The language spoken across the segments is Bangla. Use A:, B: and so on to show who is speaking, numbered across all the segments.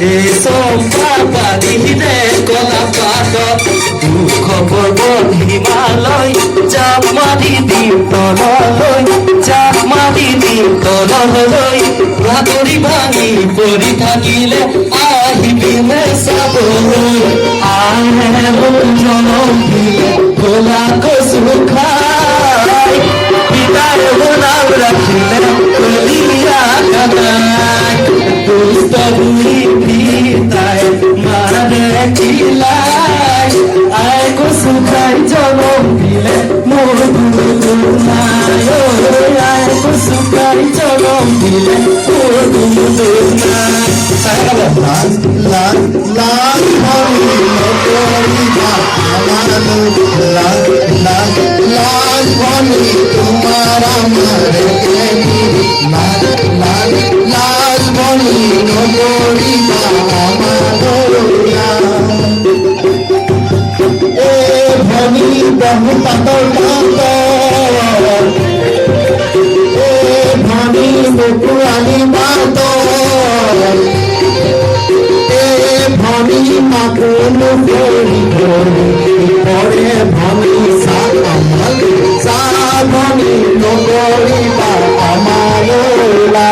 A: এই চম্পা পানী দে কলা পাতত খবৰ বল হিমালয় জাপ মাৰি দিম তললৈ জাপ মাৰি দিম তললৈ বাতৰি ভাঙি পৰি থাকিলে আহিবিনে চাবলৈ আহে জনম দিলে কলা কচু খাই পিতাৰ নাম ৰাখিলে কলিয়া কানাই দুষ্ট বুলি পিতাই মাৰে কিলাই আই কচু খাই জনম দিলে মোৰ কোনো নাই আই কচু খাই জনম দিলে মোৰ কোনো নাই
B: লাল লাল হরি নগরিয়া আমার লাল লাল লাল হরি তোমার আমার লাল লাল লাল হরি নগরিয়া আমার এ ভনি বহু পাতল পাতল এ ভনি বকুয়ালি পাতল ভনি মাকুলু করি করি পরে ভনি সামাল সামনি নগরিবা আমালোলা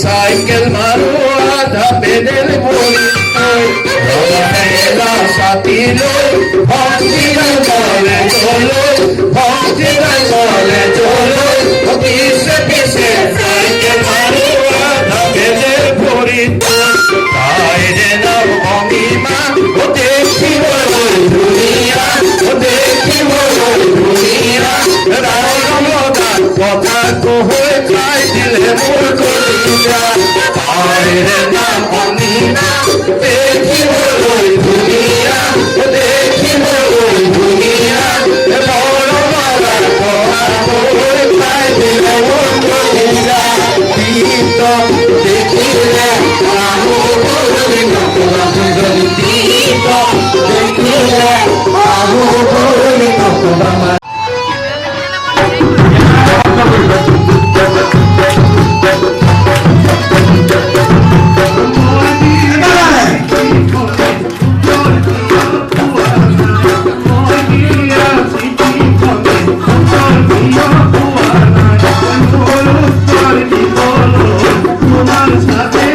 C: সাইকেল মারো আধা পেডেল বলি সাথী ভক্তি বলে চলো ভক্তি বলে চলো পিছে পিছে সাইকেল মারো আধা পেডেল বলি তাই রে নাম অমিমা ও দেখি বলো দুনিয়া ও দেখি বলো দুনিয়া রাম কথা কহই খাই দিলে মোর কলিজা আরে নাম অমিনা দেখিব ওই দুনিয়া দেখিব ওই দুনিয়া বড় বড় কথা কহই খাই দিলে মোর কলিজা গীত দেখিলে আহু বলি নকলা সুন্দরী গীত দেখিলে আহু বলি নকলা
D: তোমার সাথে